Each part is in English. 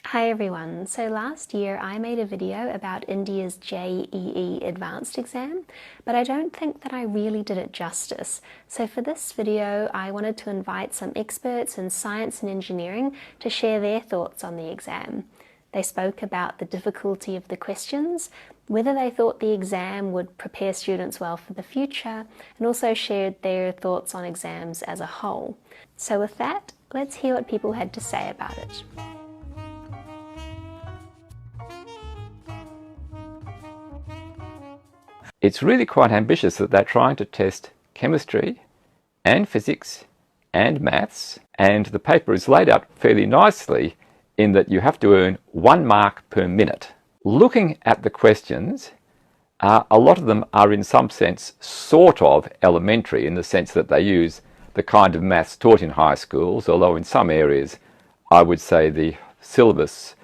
Hi everyone, so last year I made a video about India's JEE Advanced exam, but I don't think that I really did it justice. So for this video I wanted to invite some experts in science and engineering to share their thoughts on the exam. They spoke about the difficulty of the questions, whether they thought the exam would prepare students well for the future, and also shared their thoughts on exams as a whole. So with that, let's hear what people had to say about it. It's really quite ambitious that they're trying to test chemistry and physics and maths, and the paper is laid out fairly nicely in that you have to earn 1 mark per minute. Looking at the questions, a lot of them are in some sense sort of elementary in the sense that they use the kind of maths taught in high schools, although in some areas I would say the syllabus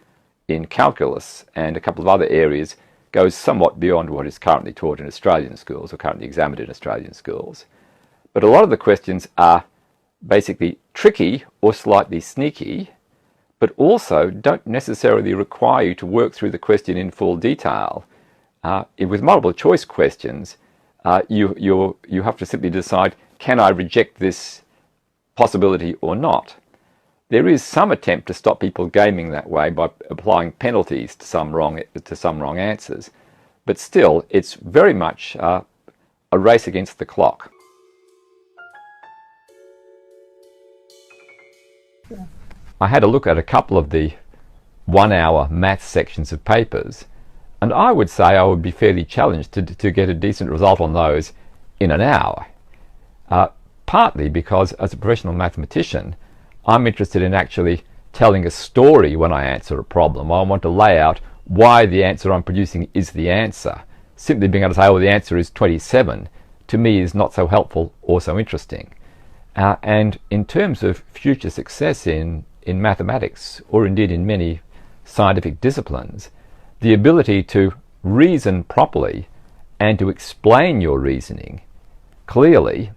in calculus and a couple of other areas goes somewhat beyond what is currently taught in Australian schools or currently examined in Australian schools. But a lot of the questions are basically tricky or slightly sneaky, but also don't necessarily require you to work through the question in full detail. With multiple choice questions, you have to simply decide, can I reject this possibility or not? There is some attempt to stop people gaming that way by applying penalties to some wrong answers, but still it's very much a race against the clock. I had a look at a couple of the 1-hour maths sections of papers, and I would say I would be fairly challenged to get a decent result on those in an hour. Partly because as a professional mathematician, I'm interested in actually telling a story when I answer a problem. I want to lay out why the answer I'm producing is the answer. Simply being able to say, oh, the answer is 27, to me is not so helpful or so interesting. And in terms of future success in mathematics, or indeed in many scientific disciplines, the ability to reason properly and to explain your reasoning clearly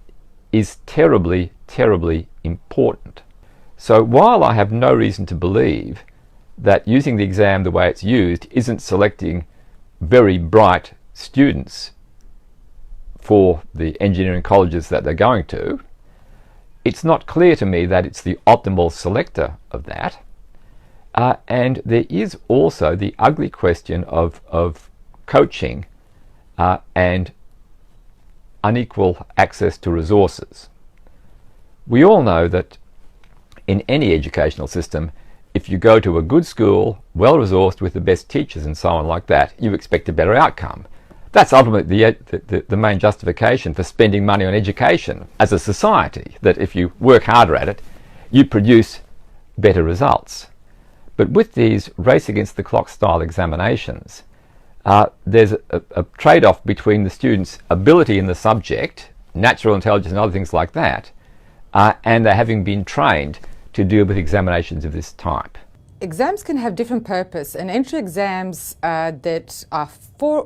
is terribly, terribly important. So while I have no reason to believe that using the exam the way it's used isn't selecting very bright students for the engineering colleges that they're going to, it's not clear to me that it's the optimal selector of that. And there is also the ugly question of coaching and unequal access to resources. We all know that in any educational system, if you go to a good school, well-resourced with the best teachers and so on like that, you expect a better outcome. That's ultimately the main justification for spending money on education as a society, that if you work harder at it, you produce better results. But with these race against the clock style examinations, there's a trade-off between the student's ability in the subject, natural intelligence and other things like that, and they're having been trained to deal with examinations of this type. Exams can have different purpose, and entry exams that are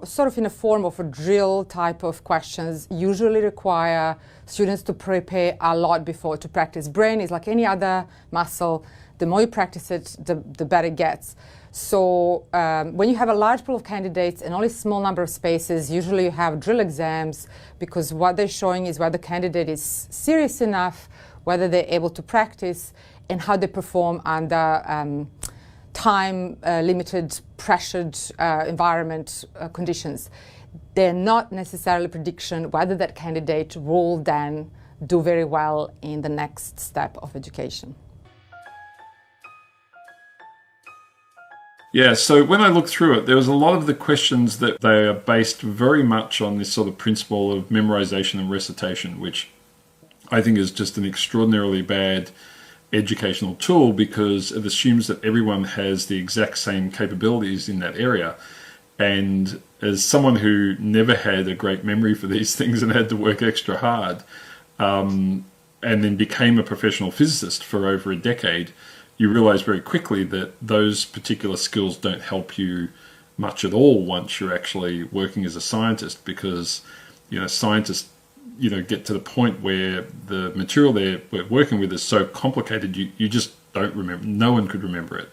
sort of in a form of a drill type of questions usually require students to prepare a lot before to practice. Brain is like any other muscle. The more you practice it, the better it gets. So when you have a large pool of candidates and only a small number of spaces, usually you have drill exams, because what they're showing is whether the candidate is serious enough, whether they're able to practice, and how they perform under time-limited, pressured environment conditions. They're not necessarily prediction whether that candidate will then do very well in the next step of education. Yeah, so when I looked through it, there was a lot of the questions that they are based very much on this sort of principle of memorization and recitation, which I think is just an extraordinarily bad educational tool, because it assumes that everyone has the exact same capabilities in that area. And as someone who never had a great memory for these things and had to work extra hard, and then became a professional physicist for over a decade, you realize very quickly that those particular skills don't help you much at all once you're actually working as a scientist, because scientists get to the point where the material they're working with is so complicated you just don't remember. No one could remember it.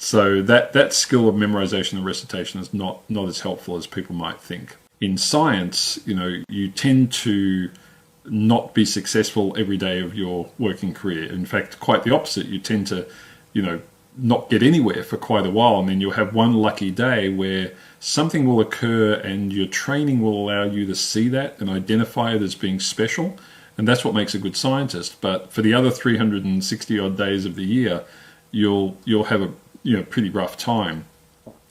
So that skill of memorization and recitation is not as helpful as people might think. In science, you tend to not be successful every day of your working career. In fact, quite the opposite. You tend to, not get anywhere for quite a while, and then you'll have one lucky day where something will occur and your training will allow you to see that and identify it as being special, and that's what makes a good scientist. But for the other 360 odd days of the year, you'll have a pretty rough time.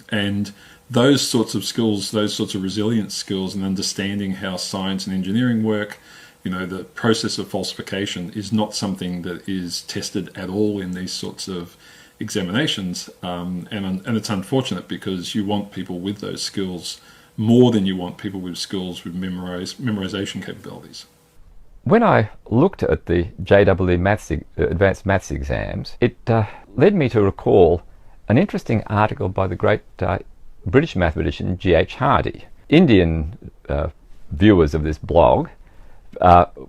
And those sorts of skills, those sorts of resilience skills, and understanding how science and engineering work, the process of falsification is not something that is tested at all in these sorts of examinations, and it's unfortunate, because you want people with those skills more than you want people with skills with memorization capabilities. When I looked at the JEE Advanced Maths exams, it led me to recall an interesting article by the great British mathematician G.H. Hardy. Indian viewers of this blog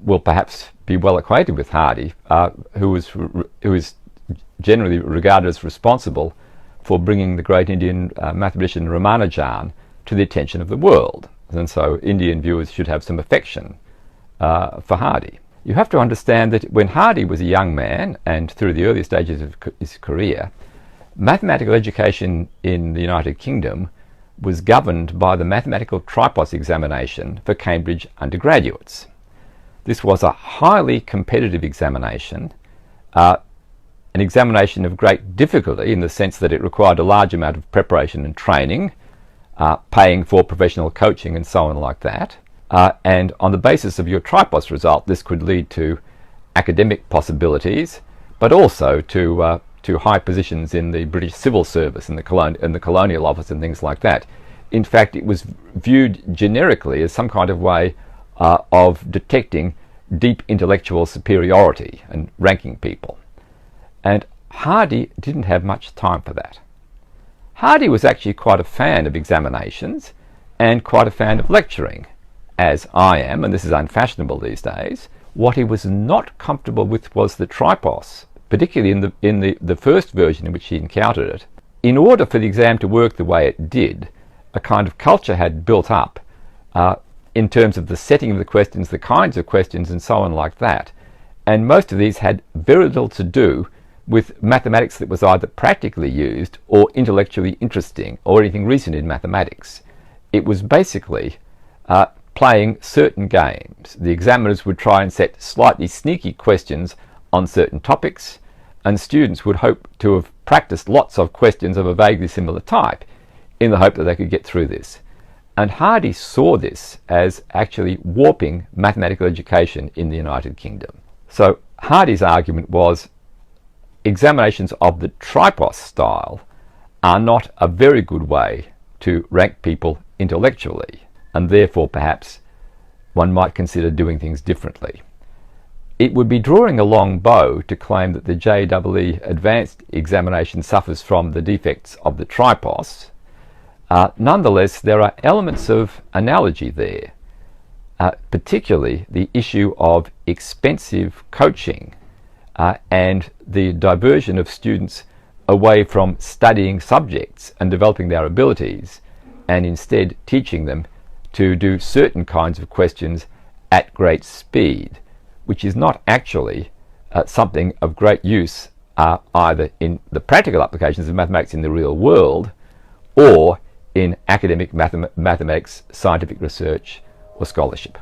will perhaps be well acquainted with Hardy, who is generally regarded as responsible for bringing the great Indian mathematician Ramanujan to the attention of the world. And so Indian viewers should have some affection for Hardy. You have to understand that when Hardy was a young man, and through the early stages of his career, mathematical education in the United Kingdom was governed by the mathematical tripos examination for Cambridge undergraduates. This was a highly competitive examination, an examination of great difficulty in the sense that it required a large amount of preparation and training, paying for professional coaching and so on like that. And on the basis of your tripos result, this could lead to academic possibilities, but also to high positions in the British civil service and the colonial office and things like that. In fact, it was viewed generically as some kind of way of detecting deep intellectual superiority and ranking people. And Hardy didn't have much time for that. Hardy was actually quite a fan of examinations and quite a fan of lecturing, as I am, and this is unfashionable these days. What he was not comfortable with was the tripos, particularly in the first version in which he encountered it. In order for the exam to work the way it did, a kind of culture had built up in terms of the setting of the questions, the kinds of questions, and so on like that. And most of these had very little to do with mathematics that was either practically used or intellectually interesting or anything recent in mathematics. It was basically playing certain games. The examiners would try and set slightly sneaky questions on certain topics, and students would hope to have practiced lots of questions of a vaguely similar type in the hope that they could get through this. And Hardy saw this as actually warping mathematical education in the United Kingdom. So Hardy's argument was examinations of the tripos style are not a very good way to rank people intellectually, and therefore perhaps one might consider doing things differently. It would be drawing a long bow to claim that the JEE Advanced examination suffers from the defects of the tripos. Nonetheless, there are elements of analogy there, particularly the issue of expensive coaching and the diversion of students away from studying subjects and developing their abilities, and instead teaching them to do certain kinds of questions at great speed, which is not actually something of great use either in the practical applications of mathematics in the real world or in academic mathematics, scientific research or scholarship.